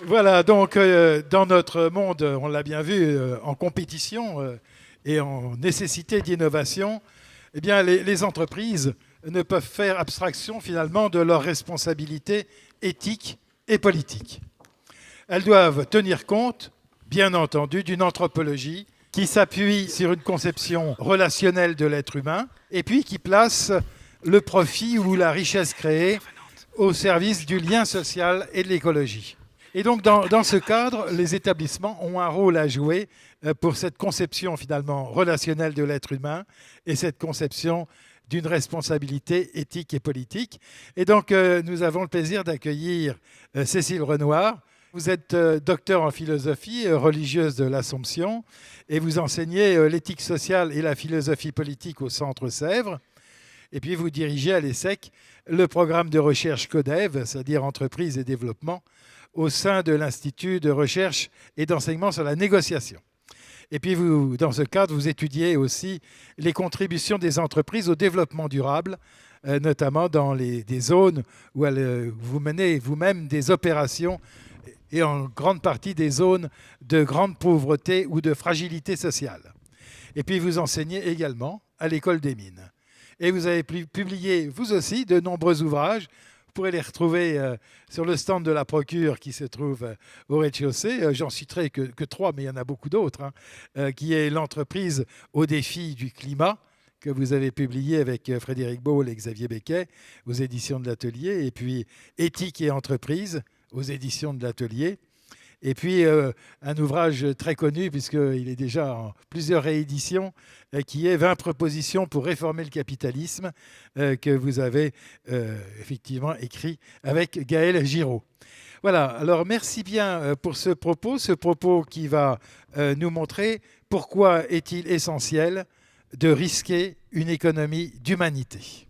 Voilà, donc dans notre monde, on l'a bien vu, en compétition et en nécessité d'innovation, eh bien, les entreprises ne peuvent faire abstraction finalement de leurs responsabilités éthiques et politiques. Elles doivent tenir compte, bien entendu, d'une anthropologie qui s'appuie sur une conception relationnelle de l'être humain et puis qui place le profit ou la richesse créée au service du lien social et de l'écologie. Et donc, dans ce cadre, les établissements ont un rôle à jouer pour cette conception finalement relationnelle de l'être humain et cette conception d'une responsabilité éthique et politique. Et donc, nous avons le plaisir d'accueillir Cécile Renoir. Vous êtes docteur en philosophie religieuse de l'Assomption et vous enseignez l'éthique sociale et la philosophie politique au Centre Sèvres. Et puis, vous dirigez à l'ESSEC le programme de recherche CODEV, c'est-à-dire entreprise et développement, au sein de l'Institut de recherche et d'enseignement sur la négociation. Et puis, vous, dans ce cadre, vous étudiez aussi les contributions des entreprises au développement durable, notamment dans des zones où vous menez vous-même des opérations et en grande partie des zones de grande pauvreté ou de fragilité sociale. Et puis, vous enseignez également à l'École des mines. Et vous avez publié, vous aussi, de nombreux ouvrages. Vous pourrez les retrouver sur le stand de la Procure qui se trouve au rez-de-chaussée. J'en citerai que 3, mais il y en a beaucoup d'autres, qui est l'entreprise au défi du climat, que vous avez publié avec Frédéric Baul et Xavier Becquet aux éditions de l'Atelier, et puis Éthique et entreprise aux éditions de l'Atelier. Et puis, un ouvrage très connu, puisqu'il est déjà en plusieurs rééditions, qui est 20 propositions pour réformer le capitalisme, que vous avez effectivement écrit avec Gaël Giraud. Voilà, alors merci bien pour ce propos qui va nous montrer pourquoi est-il essentiel de risquer une économie d'humanité.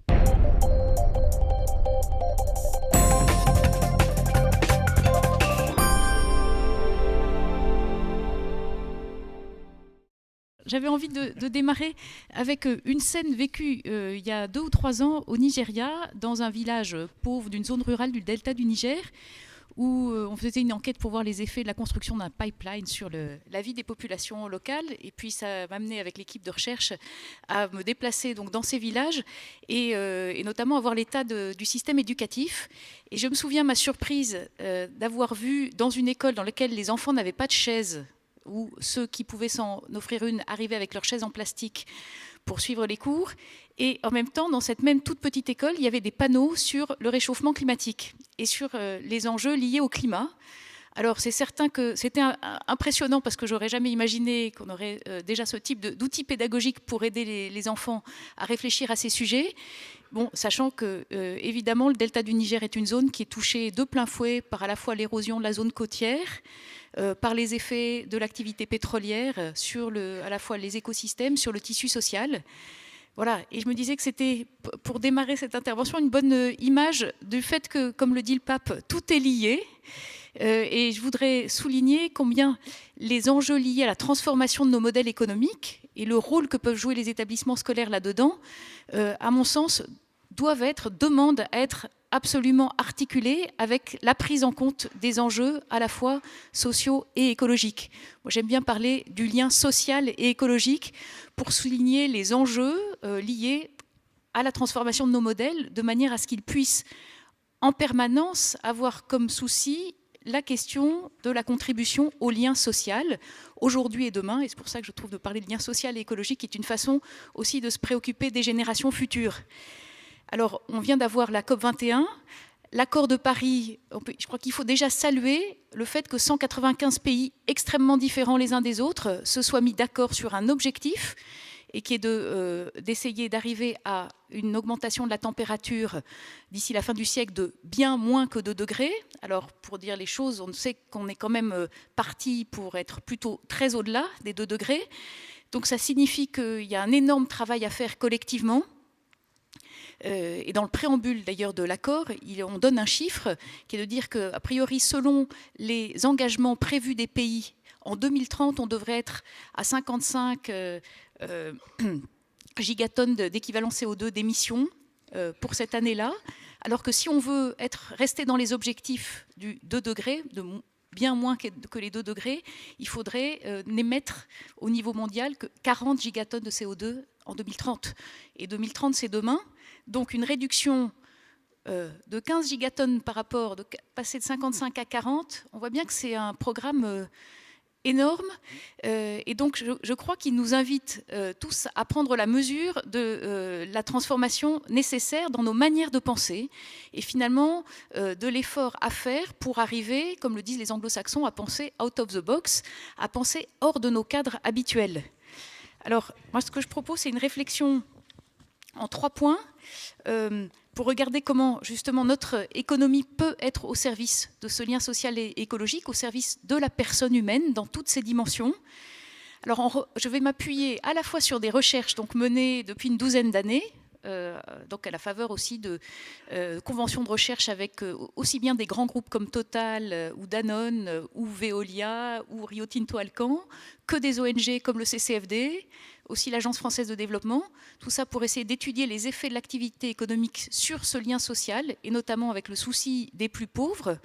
J'avais envie de démarrer avec une scène vécue il y a 2 ou 3 ans au Nigeria, dans un village pauvre d'une zone rurale du delta du Niger, où on faisait une enquête pour voir les effets de la construction d'un pipeline sur la vie des populations locales. Et puis ça m'a amené avec l'équipe de recherche à me déplacer donc dans ces villages et notamment à voir l'état du système éducatif. Et je me souviens ma surprise d'avoir vu dans une école dans laquelle les enfants n'avaient pas de chaise, où ceux qui pouvaient s'en offrir une arrivaient avec leur chaise en plastique pour suivre les cours. Et en même temps, dans cette même toute petite école, il y avait des panneaux sur le réchauffement climatique et sur les enjeux liés au climat. Alors c'est certain que c'était impressionnant parce que j'aurais jamais imaginé qu'on aurait déjà ce type d'outils pédagogiques pour aider les enfants à réfléchir à ces sujets. Bon, sachant que, évidemment, le delta du Niger est une zone qui est touchée de plein fouet par à la fois l'érosion de la zone côtière, par les effets de l'activité pétrolière sur à la fois les écosystèmes, sur le tissu social. Voilà, et je me disais que c'était, pour démarrer cette intervention, une bonne image du fait que, comme le dit le pape, tout est lié. Et je voudrais souligner combien les enjeux liés à la transformation de nos modèles économiques et le rôle que peuvent jouer les établissements scolaires là-dedans, à mon sens, demandent à être absolument articulés avec la prise en compte des enjeux à la fois sociaux et écologiques. Moi, j'aime bien parler du lien social et écologique pour souligner les enjeux liés à la transformation de nos modèles, de manière à ce qu'ils puissent en permanence avoir comme souci la question de la contribution au lien social, aujourd'hui et demain. Et c'est pour ça que je trouve de parler de lien social et écologique est une façon aussi de se préoccuper des générations futures. Alors, on vient d'avoir la COP21, l'accord de Paris. Je crois qu'il faut déjà saluer le fait que 195 pays extrêmement différents les uns des autres se soient mis d'accord sur un objectif et qui est d'essayer d'arriver à une augmentation de la température d'ici la fin du siècle de bien moins que 2 degrés. Alors, pour dire les choses, on sait qu'on est quand même parti pour être plutôt très au-delà des 2 degrés. Donc, ça signifie qu'il y a un énorme travail à faire collectivement. Et dans le préambule d'ailleurs de l'accord, on donne un chiffre qui est de dire qu'a priori, selon les engagements prévus des pays, en 2030, on devrait être à 55 gigatonnes d'équivalent CO2 d'émissions pour cette année-là, alors que si on veut rester dans les objectifs du 2 degrés, bien moins que les 2 degrés, il faudrait n'émettre au niveau mondial que 40 gigatonnes de CO2 en 2030. Et 2030, c'est demain. Donc une réduction de 15 gigatonnes par rapport, de passer de 55 à 40, on voit bien que c'est un programme énorme. Et donc je crois qu'il nous invite tous à prendre la mesure de la transformation nécessaire dans nos manières de penser et finalement de l'effort à faire pour arriver, comme le disent les anglo-saxons, à penser out of the box, à penser hors de nos cadres habituels. Alors moi ce que je propose, c'est une réflexion en 3 points pour regarder comment justement notre économie peut être au service de ce lien social et écologique, au service de la personne humaine dans toutes ses dimensions. Alors je vais m'appuyer à la fois sur des recherches donc, menées depuis une douzaine d'années, donc à la faveur aussi de conventions de recherche avec aussi bien des grands groupes comme Total ou Danone ou Veolia ou Rio Tinto Alcan, que des ONG comme le CCFD, aussi l'Agence française de développement, tout ça pour essayer d'étudier les effets de l'activité économique sur ce lien social, et notamment avec le souci des plus pauvres.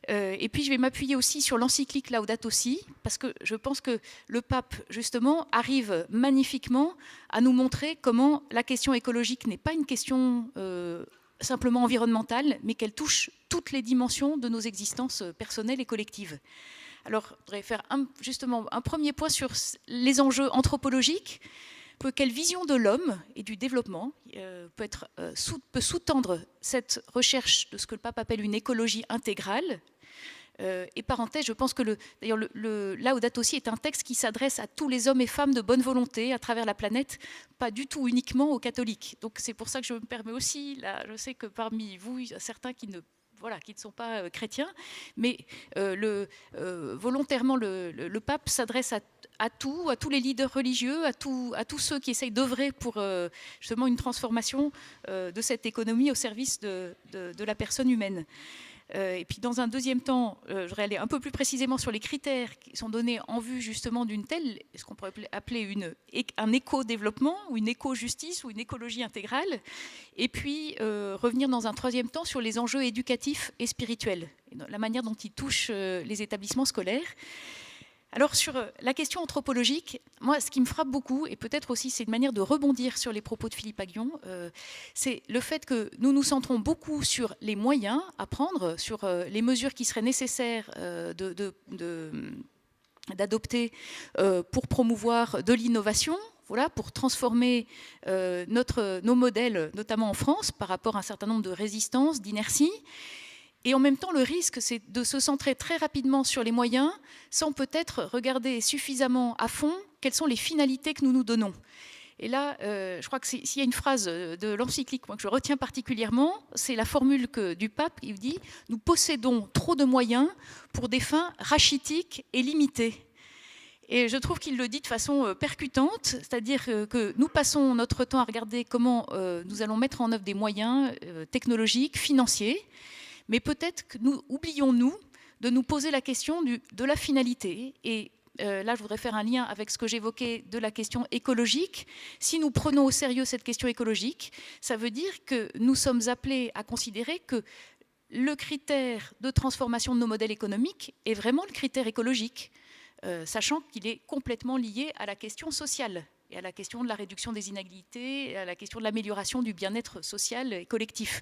Et puis je vais m'appuyer aussi sur l'encyclique Laudato Si, parce que je pense que le pape, justement, arrive magnifiquement à nous montrer comment la question écologique n'est pas une question simplement environnementale, mais qu'elle touche toutes les dimensions de nos existences personnelles et collectives. Alors, je voudrais faire justement un premier point sur les enjeux anthropologiques. Quelle vision de l'homme et du développement peut sous-tendre cette recherche de ce que le pape appelle une écologie intégrale. Et parenthèse, je pense que d'ailleurs le Laudato Si est un texte qui s'adresse à tous les hommes et femmes de bonne volonté à travers la planète, pas du tout uniquement aux catholiques. Donc c'est pour ça que je me permets aussi, là, je sais que parmi vous, il y a certains qui ne sont pas chrétiens, mais volontairement le pape s'adresse à tous les leaders religieux, à tous ceux qui essayent d'œuvrer pour justement une transformation de cette économie au service de la personne humaine. Et puis dans un deuxième temps, je voudrais aller un peu plus précisément sur les critères qui sont donnés en vue justement d'une telle, ce qu'on pourrait appeler un éco-développement ou une éco-justice ou une écologie intégrale. Et puis revenir dans un troisième temps sur les enjeux éducatifs et spirituels, et la manière dont ils touchent les établissements scolaires. Alors sur la question anthropologique, moi ce qui me frappe beaucoup, et peut-être aussi c'est une manière de rebondir sur les propos de Philippe Aghion, c'est le fait que nous nous centrons beaucoup sur les moyens à prendre, sur les mesures qui seraient nécessaires d'adopter pour promouvoir de l'innovation, voilà, pour transformer nos modèles, notamment en France, par rapport à un certain nombre de résistances, d'inerties. Et en même temps, le risque, c'est de se centrer très rapidement sur les moyens, sans peut-être regarder suffisamment à fond quelles sont les finalités que nous nous donnons. Et là, je crois que s'il y a une phrase de l'encyclique que je retiens particulièrement, c'est la formule du pape, il dit « Nous possédons trop de moyens pour des fins rachitiques et limitées ». Et je trouve qu'il le dit de façon percutante, c'est-à-dire que nous passons notre temps à regarder comment nous allons mettre en œuvre des moyens technologiques, financiers, mais peut-être que nous oublions, de nous poser la question de la finalité. Et là, je voudrais faire un lien avec ce que j'évoquais de la question écologique. Si nous prenons au sérieux cette question écologique, ça veut dire que nous sommes appelés à considérer que le critère de transformation de nos modèles économiques est vraiment le critère écologique, sachant qu'il est complètement lié à la question sociale et à la question de la réduction des inégalités, et à la question de l'amélioration du bien-être social et collectif.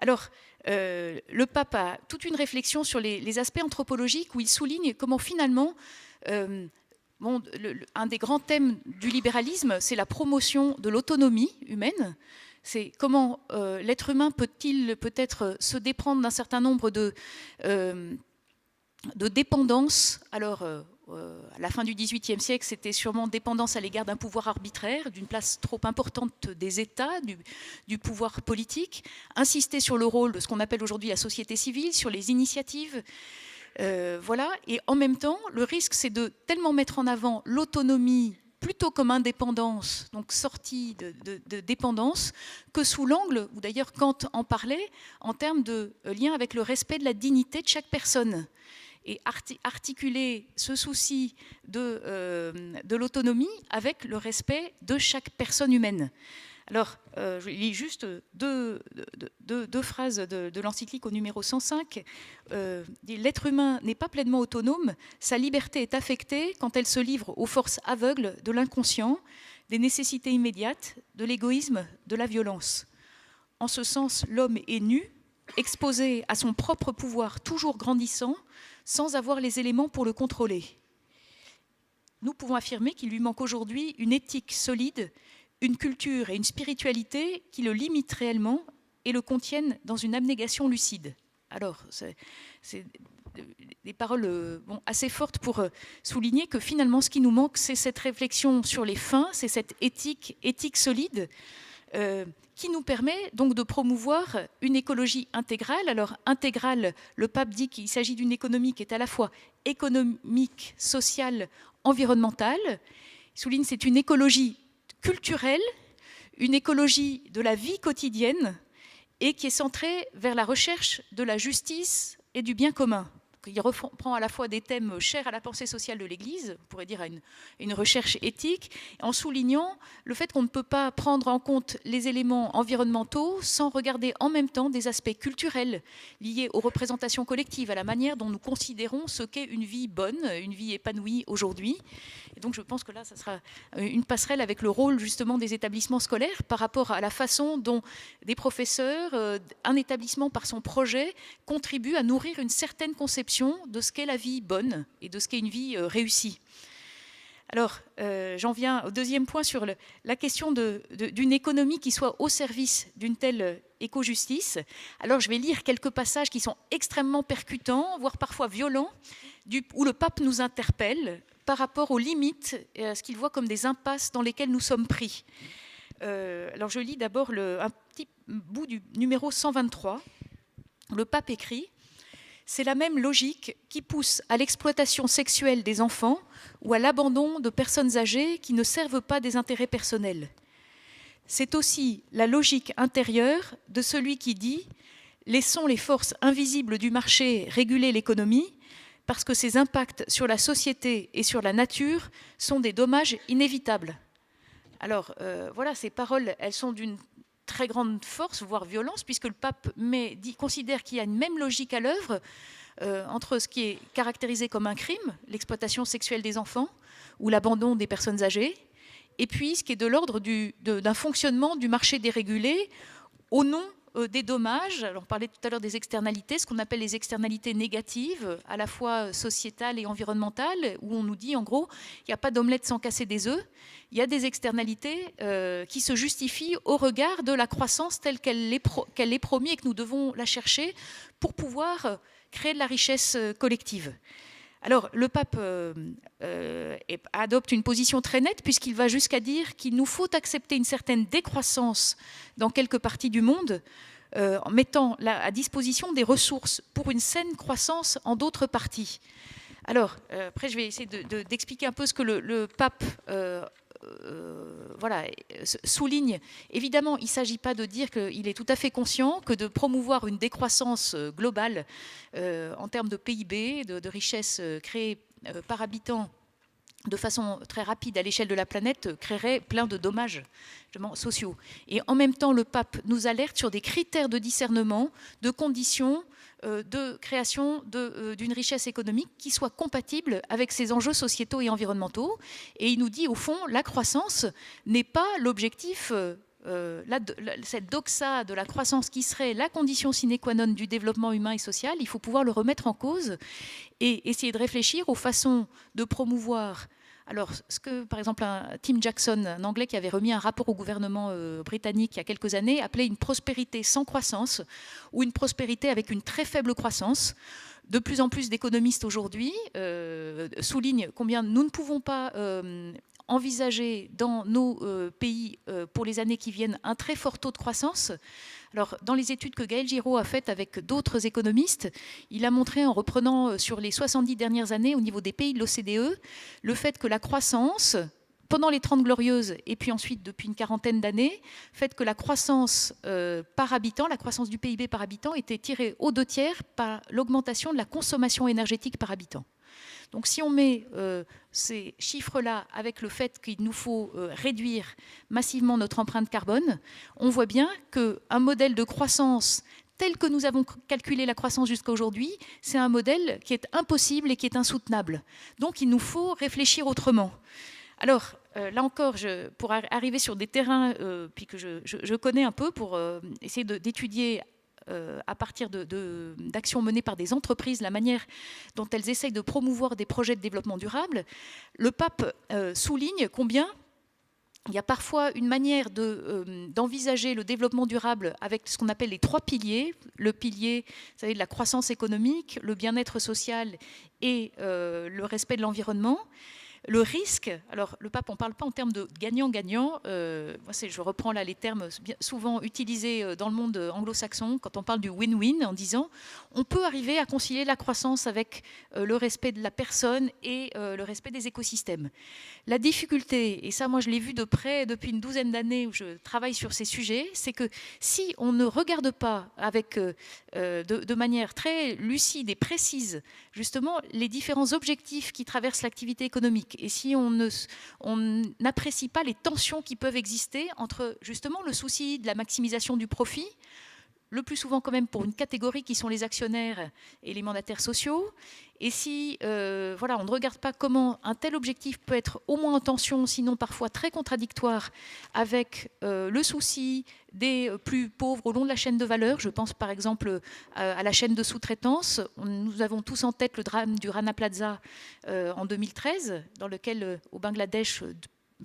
Alors, le pape a toute une réflexion sur les aspects anthropologiques où il souligne comment finalement, un des grands thèmes du libéralisme, c'est la promotion de l'autonomie humaine. C'est comment l'être humain peut-il peut-être se déprendre d'un certain nombre de dépendances. Alors, à la fin du XVIIIe siècle, c'était sûrement dépendance à l'égard d'un pouvoir arbitraire, d'une place trop importante des États, du pouvoir politique, insister sur le rôle de ce qu'on appelle aujourd'hui la société civile, sur les initiatives. Voilà. Et en même temps, le risque, c'est de tellement mettre en avant l'autonomie plutôt comme indépendance, donc sortie de dépendance, que sous l'angle, ou d'ailleurs Kant en parlait, en termes de lien avec le respect de la dignité de chaque personne. et articuler ce souci de l'autonomie avec le respect de chaque personne humaine. Alors, je lis juste deux phrases de l'encyclique au numéro 105. L'être humain n'est pas pleinement autonome, sa liberté est affectée quand elle se livre aux forces aveugles de l'inconscient, des nécessités immédiates, de l'égoïsme, de la violence. En ce sens, l'homme est nu, exposé à son propre pouvoir toujours grandissant, sans avoir les éléments pour le contrôler. Nous pouvons affirmer qu'il lui manque aujourd'hui une éthique solide, une culture et une spiritualité qui le limitent réellement et le contiennent dans une abnégation lucide. Alors, c'est des paroles assez fortes pour souligner que finalement, ce qui nous manque, c'est cette réflexion sur les fins, c'est cette éthique solide qui nous permet donc de promouvoir une écologie intégrale. Alors, intégrale, le pape dit qu'il s'agit d'une économie qui est à la fois économique, sociale, environnementale. Il souligne que c'est une écologie culturelle, une écologie de la vie quotidienne et qui est centrée vers la recherche de la justice et du bien commun. Il reprend à la fois des thèmes chers à la pensée sociale de l'Église, on pourrait dire à une recherche éthique, en soulignant le fait qu'on ne peut pas prendre en compte les éléments environnementaux sans regarder en même temps des aspects culturels liés aux représentations collectives, à la manière dont nous considérons ce qu'est une vie bonne, une vie épanouie aujourd'hui. Et donc je pense que là, ça sera une passerelle avec le rôle justement des établissements scolaires par rapport à la façon dont des professeurs, un établissement par son projet, contribuent à nourrir une certaine conception de ce qu'est la vie bonne et de ce qu'est une vie réussie. Alors, j'en viens au deuxième point sur la question d'une économie qui soit au service d'une telle éco-justice. Alors, je vais lire quelques passages qui sont extrêmement percutants, voire parfois violents, où le pape nous interpelle par rapport aux limites et à ce qu'il voit comme des impasses dans lesquelles nous sommes pris. Alors, je lis d'abord un petit bout du numéro 123. Le pape écrit: c'est la même logique qui pousse à l'exploitation sexuelle des enfants ou à l'abandon de personnes âgées qui ne servent pas des intérêts personnels. C'est aussi la logique intérieure de celui qui dit « Laissons les forces invisibles du marché réguler l'économie parce que ses impacts sur la société et sur la nature sont des dommages inévitables. » Alors, voilà, ces paroles, elles sont d'une très grande force, voire violence, puisque le pape considère qu'il y a une même logique à l'œuvre entre ce qui est caractérisé comme un crime, l'exploitation sexuelle des enfants ou l'abandon des personnes âgées, et puis ce qui est de l'ordre d'un fonctionnement du marché dérégulé au nom des dommages. Alors, on parlait tout à l'heure des externalités, ce qu'on appelle les externalités négatives, à la fois sociétales et environnementales, où on nous dit en gros, il n'y a pas d'omelette sans casser des œufs. Il y a des externalités qui se justifient au regard de la croissance telle qu'elle est promise et que nous devons la chercher pour pouvoir créer de la richesse collective. Alors, le pape adopte une position très nette puisqu'il va jusqu'à dire qu'il nous faut accepter une certaine décroissance dans quelques parties du monde en mettant à disposition des ressources pour une saine croissance en d'autres parties. Alors, après, je vais essayer d'expliquer un peu ce que le pape souligne. Évidemment, il ne s'agit pas de dire qu'il est tout à fait conscient que de promouvoir une décroissance globale en termes de PIB, de richesse créée par habitant de façon très rapide à l'échelle de la planète créerait plein de dommages sociaux. Et en même temps, le pape nous alerte sur des critères de discernement, de conditions de création d'une richesse économique qui soit compatible avec ces enjeux sociétaux et environnementaux. Et il nous dit, au fond, la croissance n'est pas l'objectif, cette doxa de la croissance qui serait la condition sine qua non du développement humain et social. Il faut pouvoir le remettre en cause et essayer de réfléchir aux façons de promouvoir. Alors, ce que, par exemple, Tim Jackson, un Anglais qui avait remis un rapport au gouvernement britannique il y a quelques années, appelait une prospérité sans croissance ou une prospérité avec une très faible croissance. De plus en plus d'économistes aujourd'hui soulignent combien nous ne pouvons pas envisager dans nos pays pour les années qui viennent un très fort taux de croissance. Alors, dans les études que Gaël Giraud a faites avec d'autres économistes, il a montré, en reprenant sur les 70 dernières années au niveau des pays de l'OCDE, le fait que la croissance pendant les 30 Glorieuses, et puis ensuite depuis une quarantaine d'années, fait que la croissance par habitant, la croissance du PIB par habitant était tirée aux 2/3 par l'augmentation de la consommation énergétique par habitant. Donc si on met ces chiffres-là avec le fait qu'il nous faut réduire massivement notre empreinte carbone, on voit bien qu'un modèle de croissance tel que nous avons calculé la croissance jusqu'à aujourd'hui, c'est un modèle qui est impossible et qui est insoutenable. Donc il nous faut réfléchir autrement. Alors, là encore, pour arriver sur des terrains puis que je connais un peu, pour essayer d'étudier à partir d'actions menées par des entreprises, la manière dont elles essayent de promouvoir des projets de développement durable, le pape souligne combien il y a parfois une manière d'envisager le développement durable avec ce qu'on appelle les 3 piliers. Le pilier, vous savez, de la croissance économique, le bien-être social et le respect de l'environnement. Le risque, alors le pape, on ne parle pas en termes de gagnant-gagnant. Je reprends là les termes souvent utilisés dans le monde anglo-saxon quand on parle du win-win, en disant on peut arriver à concilier la croissance avec le respect de la personne et le respect des écosystèmes. La difficulté, et ça moi je l'ai vu de près depuis une douzaine d'années où je travaille sur ces sujets, c'est que si on ne regarde pas avec, de manière très lucide et précise justement les différents objectifs qui traversent l'activité économique, et si on n'apprécie pas les tensions qui peuvent exister entre justement le souci de la maximisation du profit, le plus souvent quand même pour une catégorie qui sont les actionnaires et les mandataires sociaux, et si voilà, on ne regarde pas comment un tel objectif peut être au moins en tension, sinon parfois très contradictoire, avec le souci des plus pauvres au long de la chaîne de valeur. Je pense par exemple à la chaîne de sous-traitance. Nous avons tous en tête le drame du Rana Plaza en 2013, dans lequel au Bangladesh,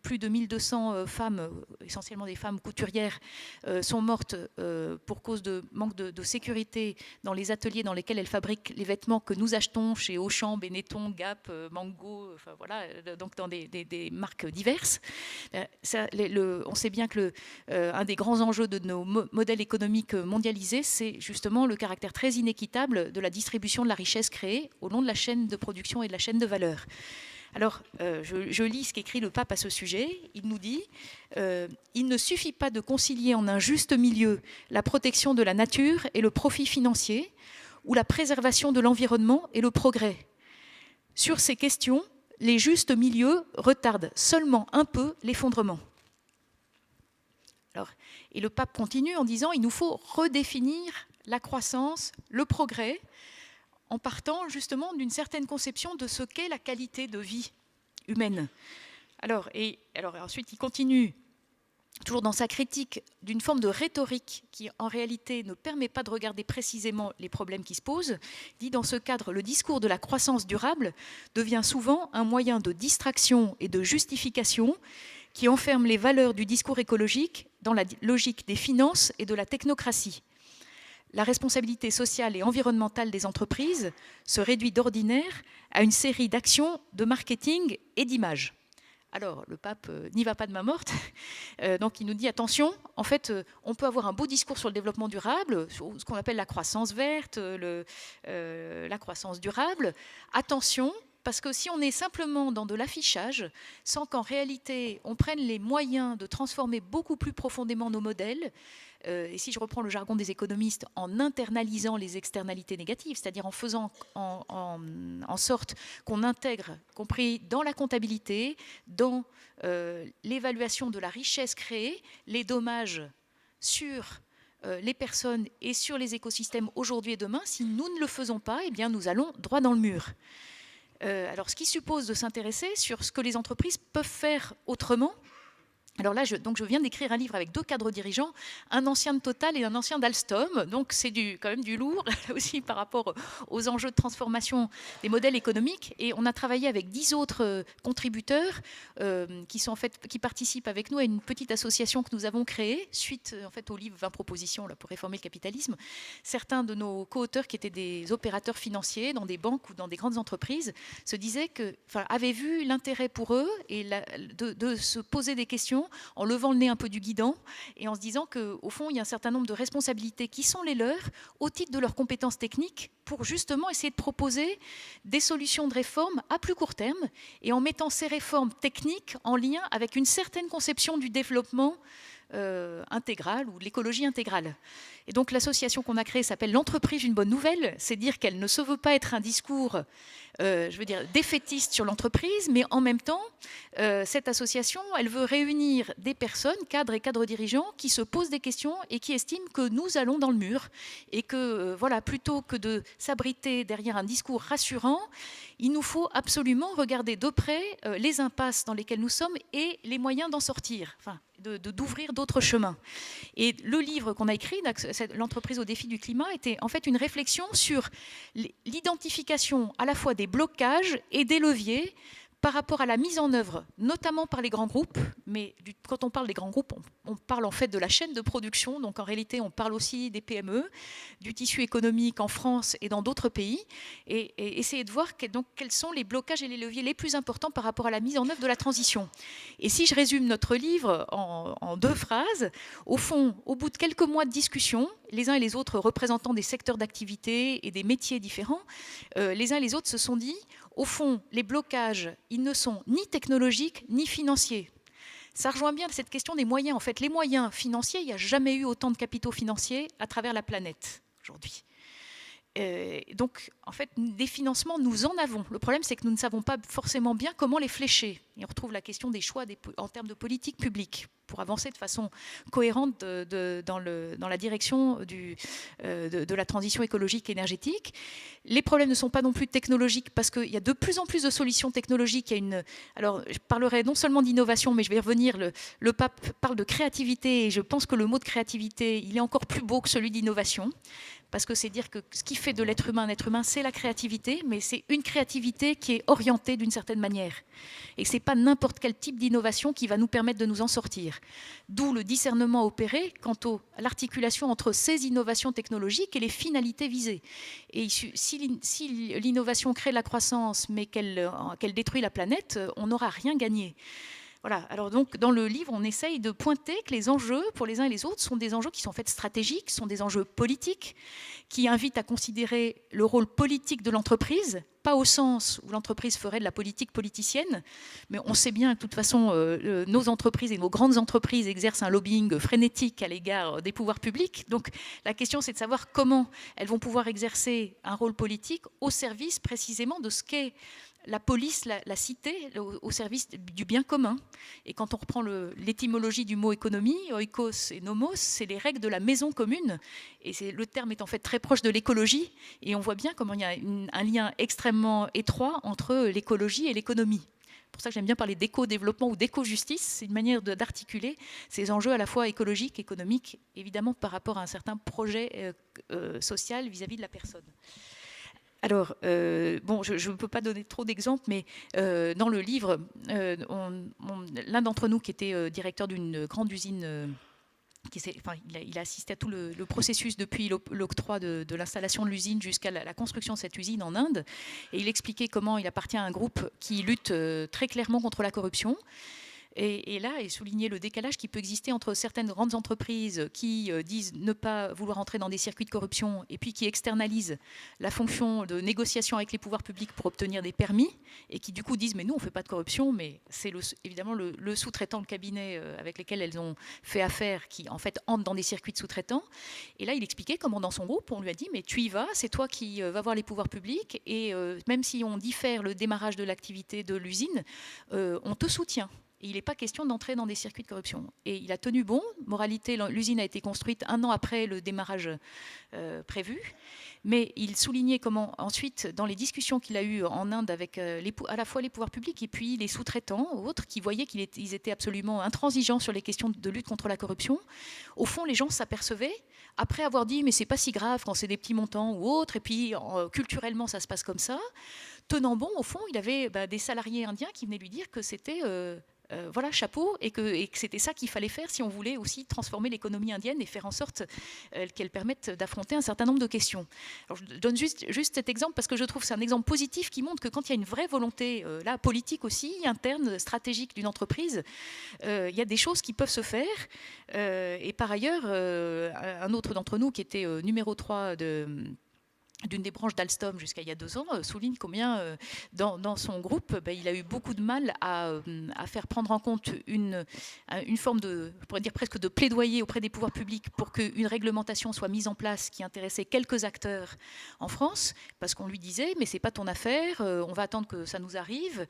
plus de 1200 femmes, essentiellement des femmes couturières, sont mortes pour cause de manque de sécurité dans les ateliers dans lesquels elles fabriquent les vêtements que nous achetons chez Auchan, Benetton, Gap, Mango, enfin voilà, donc dans des marques diverses. On sait bien que un des grands enjeux de nos modèles économiques mondialisés, c'est justement le caractère très inéquitable de la distribution de la richesse créée au long de la chaîne de production et de la chaîne de valeur. Alors, je lis ce qu'écrit le pape à ce sujet. Il nous dit il ne suffit pas de concilier en un juste milieu la protection de la nature et le profit financier, ou la préservation de l'environnement et le progrès. Sur ces questions, les justes milieux retardent seulement un peu l'effondrement. Alors, et le pape continue en disant il nous faut redéfinir la croissance, le progrès, en partant justement d'une certaine conception de ce qu'est la qualité de vie humaine. Alors ensuite, il continue, toujours dans sa critique, d'une forme de rhétorique qui, en réalité, ne permet pas de regarder précisément les problèmes qui se posent. Il dit, dans ce cadre, le discours de la croissance durable devient souvent un moyen de distraction et de justification qui enferme les valeurs du discours écologique dans la logique des finances et de la technocratie. La responsabilité sociale et environnementale des entreprises se réduit d'ordinaire à une série d'actions de marketing et d'image. Alors, le pape n'y va pas de main morte, donc il nous dit attention, en fait, on peut avoir un beau discours sur le développement durable, sur ce qu'on appelle la croissance verte, la croissance durable. Attention, parce que si on est simplement dans de l'affichage, sans qu'en réalité on prenne les moyens de transformer beaucoup plus profondément nos modèles, et si je reprends le jargon des économistes, en internalisant les externalités négatives, c'est-à-dire en faisant en sorte qu'on intègre, compris dans la comptabilité, dans l'évaluation de la richesse créée, les dommages sur les personnes et sur les écosystèmes aujourd'hui et demain, si nous ne le faisons pas, eh bien nous allons droit dans le mur. Alors, ce qui suppose de s'intéresser sur ce que les entreprises peuvent faire autrement. Alors là, je viens d'écrire un livre avec 2 cadres dirigeants, un ancien de Total et un ancien d'Alstom. Donc c'est quand même du lourd, là aussi par rapport aux enjeux de transformation des modèles économiques. Et on a travaillé avec 10 autres contributeurs qui participent avec nous à une petite association que nous avons créée suite en fait au livre 20 propositions là, pour réformer le capitalisme. Certains de nos co-auteurs qui étaient des opérateurs financiers dans des banques ou dans des grandes entreprises se disaient avaient vu l'intérêt pour eux et de se poser des questions discussion en levant le nez un peu du guidon et en se disant qu'au fond, il y a un certain nombre de responsabilités qui sont les leurs au titre de leurs compétences techniques pour justement essayer de proposer des solutions de réforme à plus court terme et en mettant ces réformes techniques en lien avec une certaine conception du développement intégrale ou de l'écologie intégrale. Et donc l'association qu'on a créée s'appelle l'entreprise une bonne nouvelle, c'est dire qu'elle ne se veut pas être un discours défaitiste sur l'entreprise, mais en même temps, cette association, elle veut réunir des personnes, cadres et cadres dirigeants, qui se posent des questions et qui estiment que nous allons dans le mur et que, voilà, plutôt que de s'abriter derrière un discours rassurant, il nous faut absolument regarder de près les impasses dans lesquelles nous sommes et les moyens d'en sortir, enfin, d'ouvrir d'autres chemins. Et le livre qu'on a écrit, l'entreprise au défi du climat, était en fait une réflexion sur l'identification à la fois des blocages et des leviers par rapport à la mise en œuvre, notamment par les grands groupes, mais quand on parle des grands groupes, on parle en fait de la chaîne de production, donc en réalité on parle aussi des PME, du tissu économique en France et dans d'autres pays, et essayer de voir donc, quels sont les blocages et les leviers les plus importants par rapport à la mise en œuvre de la transition. Et si je résume notre livre en 2 phrases, au fond, au bout de quelques mois de discussion, les uns et les autres représentant des secteurs d'activité et des métiers différents, les uns et les autres se sont dit, au fond, les blocages, ils ne sont ni technologiques ni financiers. Ça rejoint bien cette question des moyens. En fait, les moyens financiers, il n'y a jamais eu autant de capitaux financiers à travers la planète aujourd'hui. Donc, en fait, des financements, nous en avons. Le problème, c'est que nous ne savons pas forcément bien comment les flécher. Et on retrouve la question des choix en termes de politique publique pour avancer de façon cohérente dans la direction de la transition écologique et énergétique. Les problèmes ne sont pas non plus technologiques parce qu'il y a de plus en plus de solutions technologiques. Alors, je parlerai non seulement d'innovation, mais je vais y revenir. Le pape parle de créativité et je pense que le mot de créativité, il est encore plus beau que celui d'innovation. Parce que c'est dire que ce qui fait de l'être humain un être humain, c'est la créativité, mais c'est une créativité qui est orientée d'une certaine manière. Et ce n'est pas n'importe quel type d'innovation qui va nous permettre de nous en sortir. D'où le discernement opéré quant à l'articulation entre ces innovations technologiques et les finalités visées. Et si l'innovation crée de la croissance, mais qu'elle détruit la planète, on n'aura rien gagné. Voilà. Alors donc, dans le livre, on essaye de pointer que les enjeux, pour les uns et les autres, sont des enjeux qui sont en fait stratégiques, sont des enjeux politiques, qui invitent à considérer le rôle politique de l'entreprise, pas au sens où l'entreprise ferait de la politique politicienne, mais on sait bien que de toute façon, nos entreprises et nos grandes entreprises exercent un lobbying frénétique à l'égard des pouvoirs publics. Donc la question, c'est de savoir comment elles vont pouvoir exercer un rôle politique au service précisément de ce qu'est la police, la cité, au service du bien commun. Et quand on reprend l'étymologie du mot économie, oikos et nomos, c'est les règles de la maison commune. Et le terme est en fait très proche de l'écologie. Et on voit bien comment il y a un lien extrêmement étroit entre l'écologie et l'économie. C'est pour ça que j'aime bien parler d'éco-développement ou d'éco-justice. C'est une manière d'articuler ces enjeux à la fois écologiques, économiques, évidemment par rapport à un certain projet social vis-à-vis de la personne. Alors, je ne peux pas donner trop d'exemples, mais dans le livre, l'un d'entre nous qui était directeur d'une grande usine, il a assisté à tout le processus depuis l'octroi de l'installation de l'usine jusqu'à la construction de cette usine en Inde, et il expliquait comment il appartient à un groupe qui lutte très clairement contre la corruption. Et là, il soulignait le décalage qui peut exister entre certaines grandes entreprises qui disent ne pas vouloir entrer dans des circuits de corruption et puis qui externalisent la fonction de négociation avec les pouvoirs publics pour obtenir des permis et qui du coup disent mais nous on ne fait pas de corruption, mais c'est évidemment le sous-traitant, le cabinet avec lequel elles ont fait affaire qui en fait entre dans des circuits de sous-traitants. Et là, il expliquait comment dans son groupe, on lui a dit mais tu y vas, c'est toi qui vas voir les pouvoirs publics et même si on diffère le démarrage de l'activité de l'usine, on te soutient. Et il n'est pas question d'entrer dans des circuits de corruption. Et il a tenu bon. Moralité, l'usine a été construite 1 an après le démarrage prévu. Mais il soulignait comment, ensuite, dans les discussions qu'il a eues en Inde avec à la fois les pouvoirs publics et puis les sous-traitants, autres, qui voyaient qu'ils étaient absolument intransigeants sur les questions de lutte contre la corruption, au fond, les gens s'apercevaient, après avoir dit « mais c'est pas si grave quand c'est des petits montants ou autre, et puis culturellement, ça se passe comme ça », tenant bon, au fond, il avait des salariés indiens qui venaient lui dire que c'était voilà, chapeau, et que c'était ça qu'il fallait faire si on voulait aussi transformer l'économie indienne et faire en sorte qu'elle permette d'affronter un certain nombre de questions. Alors, je donne juste cet exemple parce que je trouve que c'est un exemple positif qui montre que quand il y a une vraie volonté là, politique aussi, interne, stratégique d'une entreprise, il y a des choses qui peuvent se faire. Et par ailleurs, un autre d'entre nous qui était numéro 3 d'une des branches d'Alstom jusqu'à il y a 2 ans, souligne combien dans son groupe, il a eu beaucoup de mal à faire prendre en compte une forme de, je pourrais dire presque de plaidoyer auprès des pouvoirs publics pour qu'une réglementation soit mise en place qui intéressait quelques acteurs en France, parce qu'on lui disait mais c'est pas ton affaire, on va attendre que ça nous arrive,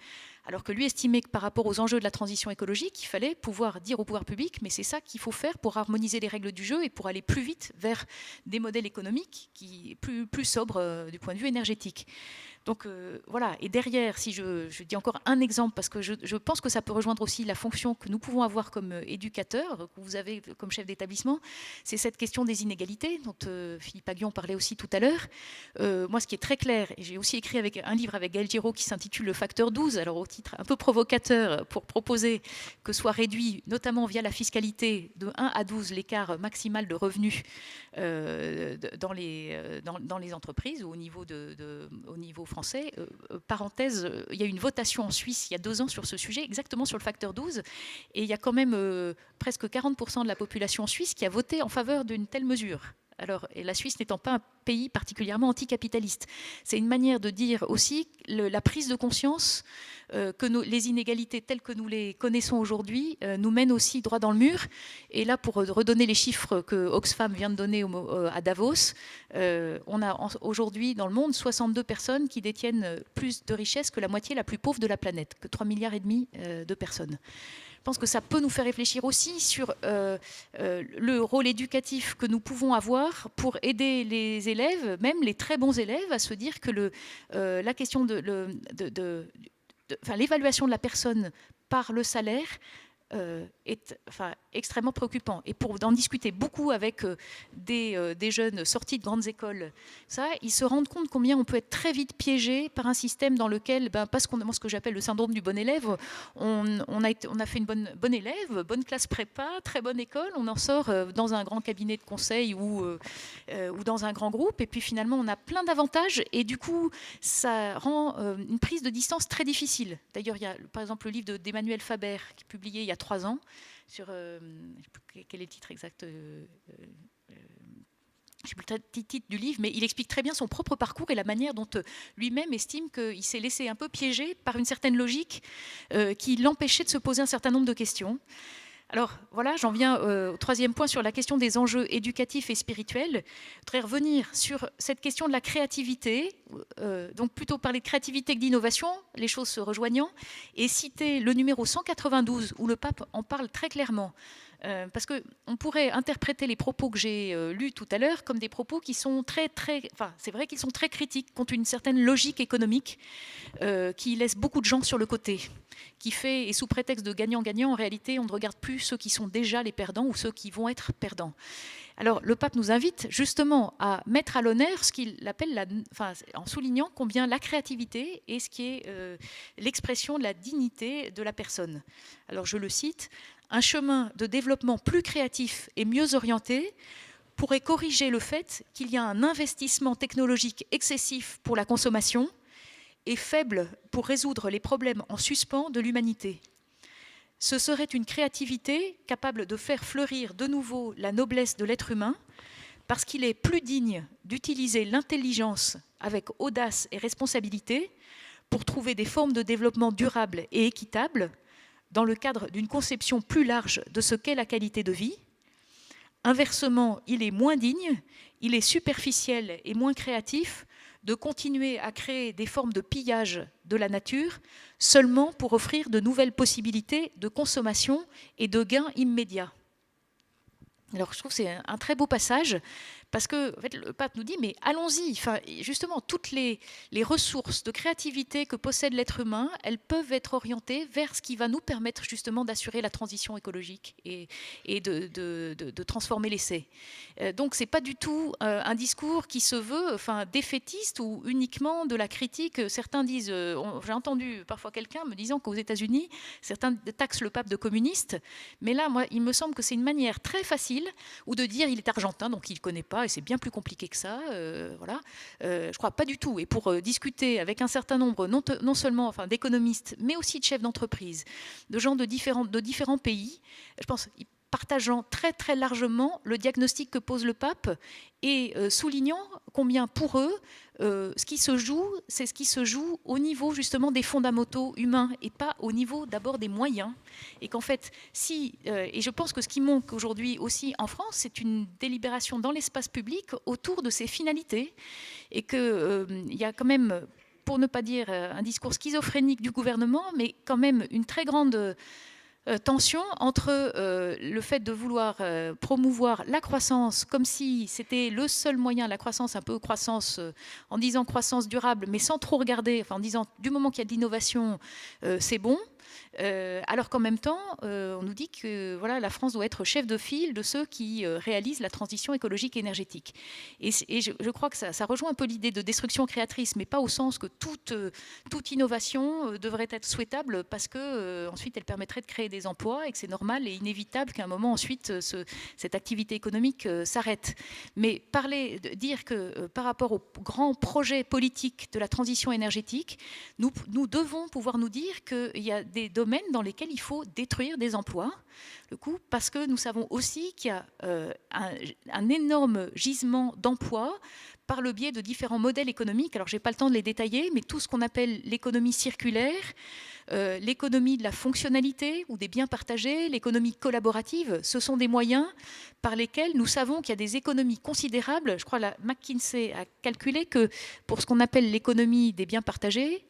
alors que lui estimait que par rapport aux enjeux de la transition écologique, il fallait pouvoir dire au pouvoir public mais c'est ça qu'il faut faire pour harmoniser les règles du jeu et pour aller plus vite vers des modèles économiques qui plus sobres du point de vue énergétique. Donc voilà, et derrière, si je dis encore un exemple, parce que je pense que ça peut rejoindre aussi la fonction que nous pouvons avoir comme éducateurs, que vous avez comme chef d'établissement, c'est cette question des inégalités, dont Philippe Aghion parlait aussi tout à l'heure. Moi, ce qui est très clair, et j'ai aussi écrit un livre avec Gaël Giraud qui s'intitule Le facteur 12, alors au titre un peu provocateur, pour proposer que soit réduit, notamment via la fiscalité, de 1 à 12 l'écart maximal de revenus dans les entreprises ou au niveau français. Parenthèse, il y a eu une votation en Suisse il y a 2 ans sur ce sujet, exactement sur le facteur 12, et il y a quand même presque 40% de la population suisse qui a voté en faveur d'une telle mesure. Alors, et la Suisse n'étant pas un pays particulièrement anticapitaliste. C'est une manière de dire aussi la prise de conscience que les inégalités telles que nous les connaissons aujourd'hui nous mènent aussi droit dans le mur. Et là, pour redonner les chiffres que Oxfam vient de donner à Davos, on a aujourd'hui dans le monde 62 personnes qui détiennent plus de richesses que la moitié la plus pauvre de la planète, que 3,5 milliards de personnes. Je pense que ça peut nous faire réfléchir aussi sur le rôle éducatif que nous pouvons avoir pour aider les élèves, même les très bons élèves, à se dire que la question l'évaluation de la personne par le salaire est extrêmement préoccupant. Et pour en discuter beaucoup avec des jeunes sortis de grandes écoles, ils se rendent compte combien on peut être très vite piégé par un système dans lequel, parce qu'on a ce que j'appelle le syndrome du bon élève, on a fait une bonne élève, bonne classe prépa, très bonne école, on en sort dans un grand cabinet de conseil ou dans un grand groupe, et puis finalement on a plein d'avantages, et du coup ça rend une prise de distance très difficile. D'ailleurs, il y a par exemple le livre d'Emmanuel Faber, qui est publié il y a 3 ans, sur quel est le titre exact, je ne sais plus le titre du livre, mais il explique très bien son propre parcours et la manière dont lui-même estime qu'il s'est laissé un peu piéger par une certaine logique qui l'empêchait de se poser un certain nombre de questions. Alors voilà, j'en viens au 3e point sur la question des enjeux éducatifs et spirituels. Je voudrais revenir sur cette question de la créativité, donc plutôt parler de créativité que d'innovation, les choses se rejoignant, et citer le numéro 192 où le pape en parle très clairement. Parce qu'on pourrait interpréter les propos que j'ai lus tout à l'heure comme des propos qui sont c'est vrai qu'ils sont très critiques contre une certaine logique économique qui laisse beaucoup de gens sur le côté, qui fait, et sous prétexte de gagnant-gagnant, en réalité, on ne regarde plus ceux qui sont déjà les perdants ou ceux qui vont être perdants. Alors, le pape nous invite justement à mettre à l'honneur ce qu'il appelle, en soulignant combien la créativité est ce qui est l'expression de la dignité de la personne. Alors, je le cite, « Un chemin de développement plus créatif et mieux orienté pourrait corriger le fait qu'il y a un investissement technologique excessif pour la consommation et faible pour résoudre les problèmes en suspens de l'humanité. Ce serait une créativité capable de faire fleurir de nouveau la noblesse de l'être humain, parce qu'il est plus digne d'utiliser l'intelligence avec audace et responsabilité pour trouver des formes de développement durable et équitable dans le cadre d'une conception plus large de ce qu'est la qualité de vie. Inversement, il est moins digne, il est superficiel et moins créatif de continuer à créer des formes de pillage de la nature seulement pour offrir de nouvelles possibilités de consommation et de gains immédiats. » Alors je trouve que c'est un très beau passage Parce que en fait, le pape nous dit, mais allons-y, enfin, justement, toutes les ressources de créativité que possède l'être humain, elles peuvent être orientées vers ce qui va nous permettre justement d'assurer la transition écologique et de transformer l'essai. Donc, ce n'est pas du tout un discours qui se veut défaitiste ou uniquement de la critique. Certains disent, j'ai entendu parfois quelqu'un me disant qu'aux États-Unis, certains taxent le pape de communiste, mais là, moi, il me semble que c'est une manière très facile ou de dire il est argentin, donc il ne connaît pas, et c'est bien plus compliqué que ça. Voilà. Je crois pas du tout. Et pour discuter avec un certain nombre, non seulement d'économistes, mais aussi de chefs d'entreprise, de gens de différents pays, je pense partageant très très largement le diagnostic que pose le pape et soulignant combien pour eux, ce qui se joue, c'est ce qui se joue au niveau justement des fondamentaux humains et pas au niveau d'abord des moyens. Et qu'en fait, et je pense que ce qui manque aujourd'hui aussi en France, c'est une délibération dans l'espace public autour de ces finalités et qu'il y a quand même, pour ne pas dire un discours schizophrénique du gouvernement, mais quand même une très grande tension entre le fait de vouloir promouvoir la croissance comme si c'était le seul moyen, la croissance, un peu croissance en disant croissance durable, mais sans trop regarder, en disant du moment qu'il y a de l'innovation, c'est bon. Alors qu'en même temps, on nous dit que voilà, la France doit être chef de file de ceux qui réalisent la transition écologique et énergétique. Et je crois que ça rejoint un peu l'idée de destruction créatrice, mais pas au sens que toute innovation devrait être souhaitable parce que ensuite elle permettrait de créer des emplois et que c'est normal et inévitable qu'à un moment ensuite cette activité économique s'arrête. Mais dire que par rapport aux grands projets politiques de la transition énergétique, nous devons pouvoir nous dire qu'il y a des domaines dans lesquels il faut détruire des emplois, parce que nous savons aussi qu'il y a un énorme gisement d'emplois par le biais de différents modèles économiques. Alors, je n'ai pas le temps de les détailler, mais tout ce qu'on appelle l'économie circulaire, l'économie de la fonctionnalité ou des biens partagés, l'économie collaborative, ce sont des moyens par lesquels nous savons qu'il y a des économies considérables. Je crois que la McKinsey a calculé que pour ce qu'on appelle l'économie des biens partagés,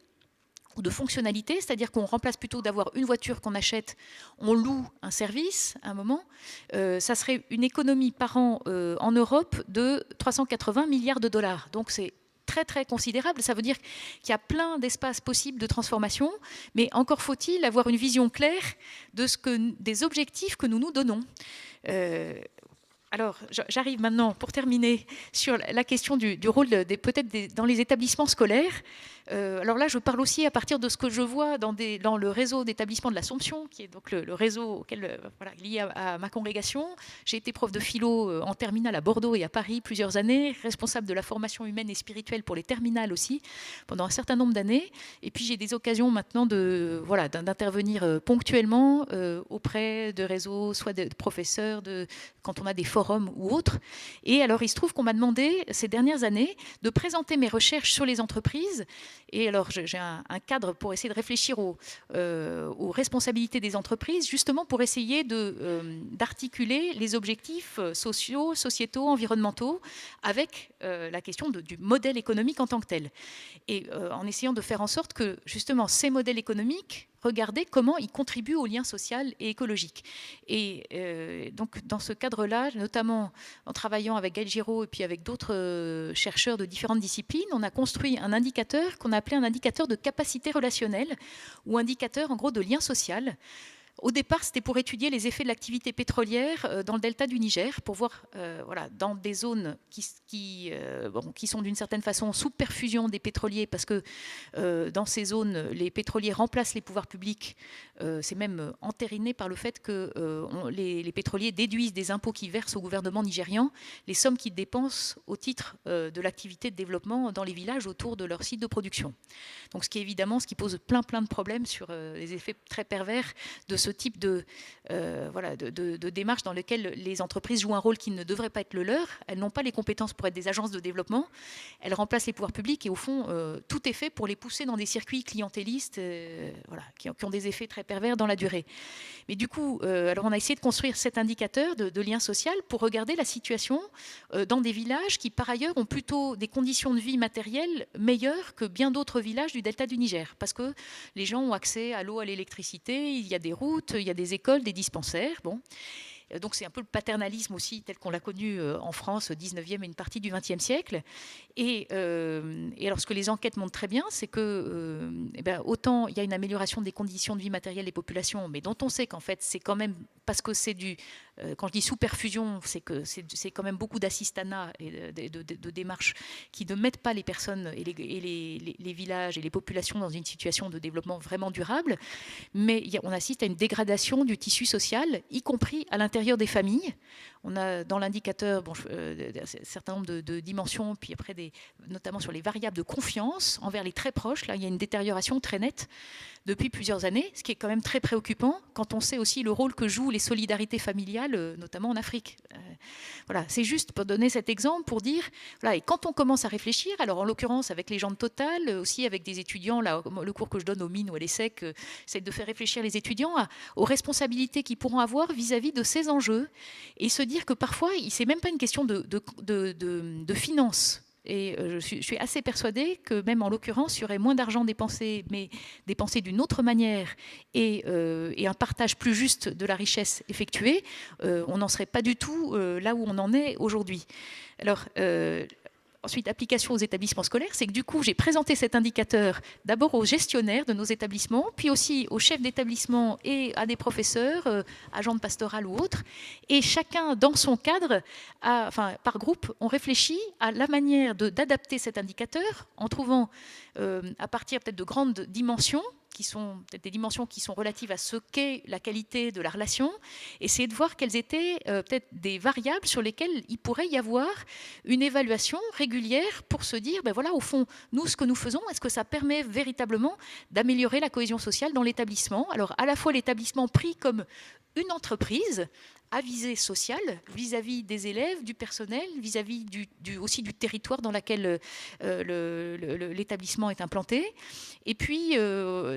ou de fonctionnalité, c'est-à-dire qu'on remplace plutôt d'avoir une voiture qu'on achète, on loue un service à un moment, ça serait une économie par an en Europe de 380 milliards de dollars. Donc c'est très très considérable. Ça veut dire qu'il y a plein d'espaces possibles de transformation, mais encore faut-il avoir une vision claire des objectifs que nous nous donnons. Alors, j'arrive maintenant, pour terminer, sur la question du rôle peut-être dans les établissements scolaires. Alors là, je parle aussi à partir de ce que je vois dans le réseau d'établissements de l'Assomption, qui est donc le réseau lié à ma congrégation. J'ai été prof de philo en terminale à Bordeaux et à Paris plusieurs années, responsable de la formation humaine et spirituelle pour les terminales aussi, pendant un certain nombre d'années. Et puis j'ai des occasions maintenant d'intervenir ponctuellement auprès de réseaux, soit de professeurs, quand on a des forums ou autres. Et alors, il se trouve qu'on m'a demandé ces dernières années de présenter mes recherches sur les entreprises. Et alors, j'ai un cadre pour essayer de réfléchir aux responsabilités des entreprises, justement pour essayer d'articuler les objectifs sociaux, sociétaux, environnementaux avec la question du modèle économique en tant que tel. Et en essayant de faire en sorte que, justement, ces modèles économiques, regardez comment ils contribuent au lien social et écologique. Et donc, dans ce cadre-là, notamment en travaillant avec Gaël Giraud et puis avec d'autres chercheurs de différentes disciplines, on a construit un indicateur qu'on a appelé un indicateur de capacité relationnelle ou indicateur, en gros, de lien social. Au départ, c'était pour étudier les effets de l'activité pétrolière dans le delta du Niger, pour voir dans des zones qui sont d'une certaine façon sous perfusion des pétroliers, parce que dans ces zones, les pétroliers remplacent les pouvoirs publics. C'est même entériné par le fait que les pétroliers déduisent des impôts qu'ils versent au gouvernement nigérian les sommes qu'ils dépensent au titre de l'activité de développement dans les villages autour de leur site de production. Donc, ce qui pose plein de problèmes sur les effets très pervers de ce type de démarche dans lequel les entreprises jouent un rôle qui ne devrait pas être le leur. Elles n'ont pas les compétences pour être des agences de développement. Elles remplacent les pouvoirs publics et au fond, tout est fait pour les pousser dans des circuits clientélistes qui ont des effets très pervers dans la durée. Mais du coup, alors on a essayé de construire cet indicateur de lien social pour regarder la situation dans des villages qui, par ailleurs, ont plutôt des conditions de vie matérielles meilleures que bien d'autres villages du delta du Niger, parce que les gens ont accès à l'eau, à l'électricité, il y a des routes, il y a des écoles, des dispensaires. Bon. Donc c'est un peu le paternalisme aussi, tel qu'on l'a connu en France au 19e et une partie du 20e siècle. Et alors ce que les enquêtes montrent très bien, c'est que autant il y a une amélioration des conditions de vie matérielle des populations, mais dont on sait qu'en fait c'est quand même parce que c'est du... quand je dis sous-perfusion, c'est que c'est quand même beaucoup d'assistanat et de démarches qui ne mettent pas les personnes et les villages et les populations dans une situation de développement vraiment durable, mais on assiste à une dégradation du tissu social, y compris à l'intérieur des familles. On a dans l'indicateur un certain nombre de dimensions, puis après notamment sur les variables de confiance envers les très proches. Là, il y a une détérioration très nette depuis plusieurs années, ce qui est quand même très préoccupant quand on sait aussi le rôle que jouent les solidarités familiales, notamment en Afrique. Voilà, c'est juste pour donner cet exemple, pour dire, voilà, et quand on commence à réfléchir, alors en l'occurrence avec les gens de Total, aussi avec des étudiants, là, le cours que je donne aux mines ou à l'ESSEC, c'est de faire réfléchir les étudiants aux responsabilités qu'ils pourront avoir vis-à-vis de ces enjeux, et se dire que parfois, ce n'est même pas une question de finances. Et je suis assez persuadée que même en l'occurrence, il y aurait moins d'argent dépensé, mais dépensé d'une autre manière et un partage plus juste de la richesse effectuée, on n'en serait pas du tout là où on en est aujourd'hui. Alors, ensuite, application aux établissements scolaires, c'est que du coup, j'ai présenté cet indicateur d'abord aux gestionnaires de nos établissements, puis aussi aux chefs d'établissement et à des professeurs, agents de pastoral ou autres. Et chacun, dans son cadre, par groupe, on réfléchit à la manière d'adapter cet indicateur en trouvant, à partir peut-être de grandes dimensions, qui sont peut-être des dimensions qui sont relatives à ce qu'est la qualité de la relation, essayer de voir quelles étaient peut-être des variables sur lesquelles il pourrait y avoir une évaluation régulière pour se dire, ben voilà, au fond, nous, ce que nous faisons, est-ce que ça permet véritablement d'améliorer la cohésion sociale dans l'établissement? Alors, à la fois l'établissement pris comme une entreprise à visée sociale vis-à-vis des élèves, du personnel, vis-à-vis aussi du territoire dans lequel l'établissement est implanté. Et puis,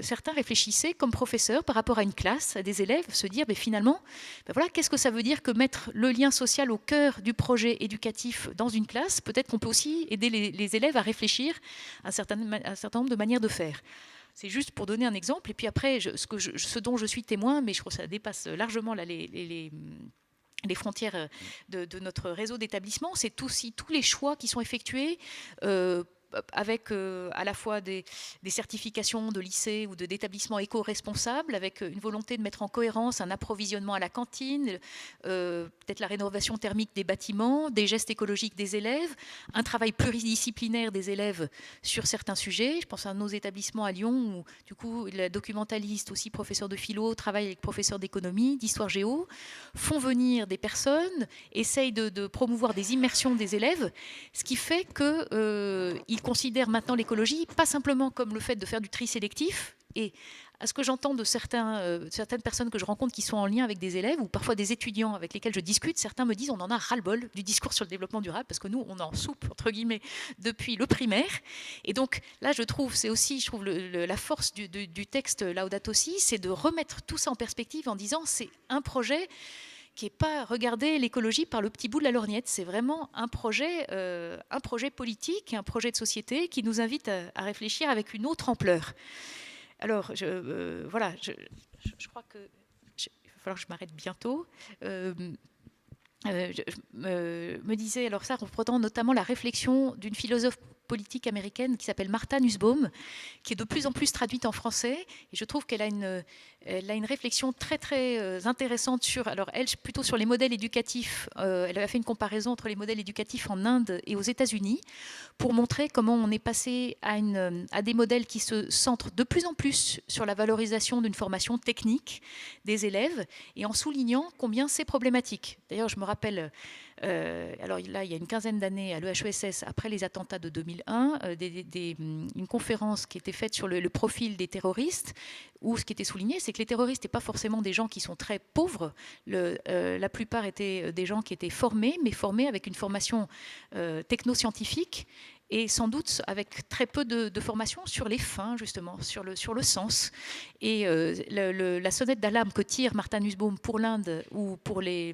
certains réfléchissaient comme professeurs par rapport à une classe, à des élèves, se dire finalement, voilà, qu'est-ce que ça veut dire que mettre le lien social au cœur du projet éducatif dans une classe? Peut-être qu'on peut aussi aider les élèves à réfléchir à un certain nombre de manières de faire. C'est juste pour donner un exemple. Et puis après, ce dont je suis témoin, mais je trouve que ça dépasse largement là, les frontières de notre réseau d'établissements, c'est aussi tous les choix qui sont effectués avec à la fois des certifications de lycées ou d'établissements éco-responsables, avec une volonté de mettre en cohérence un approvisionnement à la cantine, peut-être la rénovation thermique des bâtiments, des gestes écologiques des élèves, un travail pluridisciplinaire des élèves sur certains sujets. Je pense à nos établissements à Lyon, où du coup, la documentaliste, aussi professeur de philo, travaille avec professeurs d'économie, d'histoire géo, font venir des personnes, essayent de promouvoir des immersions des élèves, ce qui fait qu'ils considèrent maintenant l'écologie pas simplement comme le fait de faire du tri sélectif. Et à ce que j'entends de certaines personnes que je rencontre qui sont en lien avec des élèves ou parfois des étudiants avec lesquels je discute, certains me disent on en a ras-le-bol du discours sur le développement durable parce que nous, on en soupe, entre guillemets, depuis le primaire. Et donc là, je trouve la force du texte Laudato Si, c'est de remettre tout ça en perspective en disant c'est un projet qui n'est pas regarder l'écologie par le petit bout de la lorgnette. C'est vraiment un projet politique, un projet de société qui nous invite à réfléchir avec une autre ampleur. Alors, voilà, je crois qu'il va falloir que je m'arrête bientôt. Je me disais, alors ça, reprenant notamment la réflexion d'une philosophe politique américaine qui s'appelle Martha Nussbaum, qui est de plus en plus traduite en français. Et je trouve qu'elle a une réflexion très, très intéressante sur, alors elle, plutôt sur les modèles éducatifs. Elle a fait une comparaison entre les modèles éducatifs en Inde et aux États-Unis pour montrer comment on est passé à des modèles qui se centrent de plus en plus sur la valorisation d'une formation technique des élèves et en soulignant combien c'est problématique. D'ailleurs, je me rappelle... alors là, il y a une quinzaine d'années, à l'EHESS, après les attentats de 2001, une conférence qui était faite sur le profil des terroristes, où ce qui était souligné, c'est que les terroristes n'étaient pas forcément des gens qui sont très pauvres. La plupart étaient des gens qui étaient formés, mais formés avec une formation technoscientifique et sans doute avec très peu de formation sur les fins, justement, sur le sens. Et la sonnette d'alarme que tire Martha Nussbaum pour l'Inde ou pour les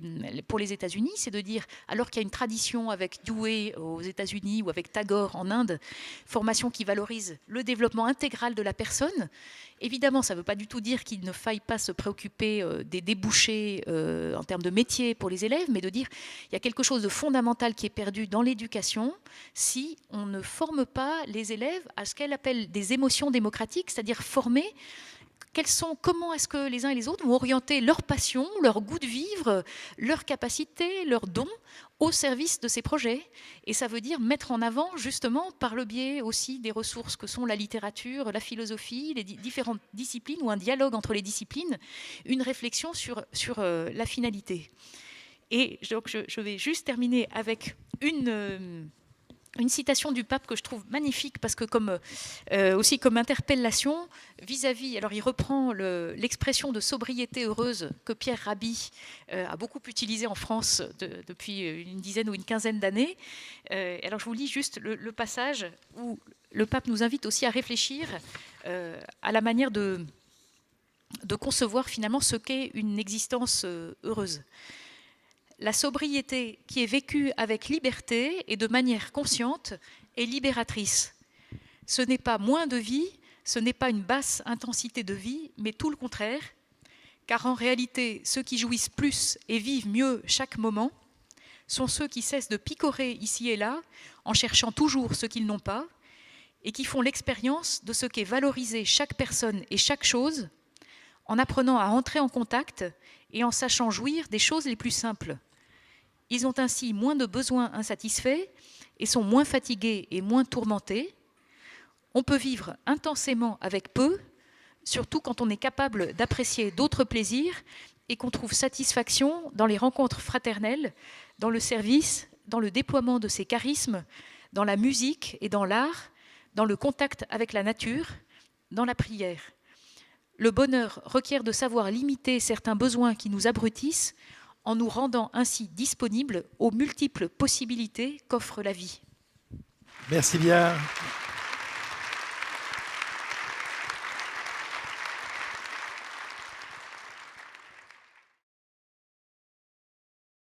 États-Unis, c'est de dire, alors qu'il y a une tradition avec Dewey aux États-Unis ou avec Tagore en Inde, formation qui valorise le développement intégral de la personne. Évidemment, ça ne veut pas du tout dire qu'il ne faille pas se préoccuper des débouchés en termes de métier pour les élèves, mais de dire qu'il y a quelque chose de fondamental qui est perdu dans l'éducation si on ne forme pas les élèves à ce qu'elle appelle des émotions démocratiques, c'est-à-dire former comment est-ce que les uns et les autres vont orienter leur passion, leur goût de vivre, leurs capacités, leurs dons au service de ces projets. Et ça veut dire mettre en avant, justement, par le biais aussi des ressources que sont la littérature, la philosophie, les différentes disciplines, ou un dialogue entre les disciplines, une réflexion sur la finalité. Et donc, je vais juste terminer avec une citation du pape que je trouve magnifique, parce que aussi comme interpellation vis-à-vis, alors il reprend l'expression de sobriété heureuse que Pierre Rabhi a beaucoup utilisée en France depuis une dizaine ou une quinzaine d'années. Alors je vous lis juste le passage où le pape nous invite aussi à réfléchir à la manière de concevoir finalement ce qu'est une existence heureuse. La sobriété qui est vécue avec liberté et de manière consciente est libératrice. Ce n'est pas moins de vie, ce n'est pas une basse intensité de vie, mais tout le contraire, car en réalité, ceux qui jouissent plus et vivent mieux chaque moment sont ceux qui cessent de picorer ici et là en cherchant toujours ce qu'ils n'ont pas et qui font l'expérience de ce qu'est valoriser chaque personne et chaque chose en apprenant à entrer en contact et en sachant jouir des choses les plus simples. Ils ont ainsi moins de besoins insatisfaits et sont moins fatigués et moins tourmentés. On peut vivre intensément avec peu, surtout quand on est capable d'apprécier d'autres plaisirs et qu'on trouve satisfaction dans les rencontres fraternelles, dans le service, dans le déploiement de ses charismes, dans la musique et dans l'art, dans le contact avec la nature, dans la prière. Le bonheur requiert de savoir limiter certains besoins qui nous abrutissent en nous rendant ainsi disponibles aux multiples possibilités qu'offre la vie. Merci bien.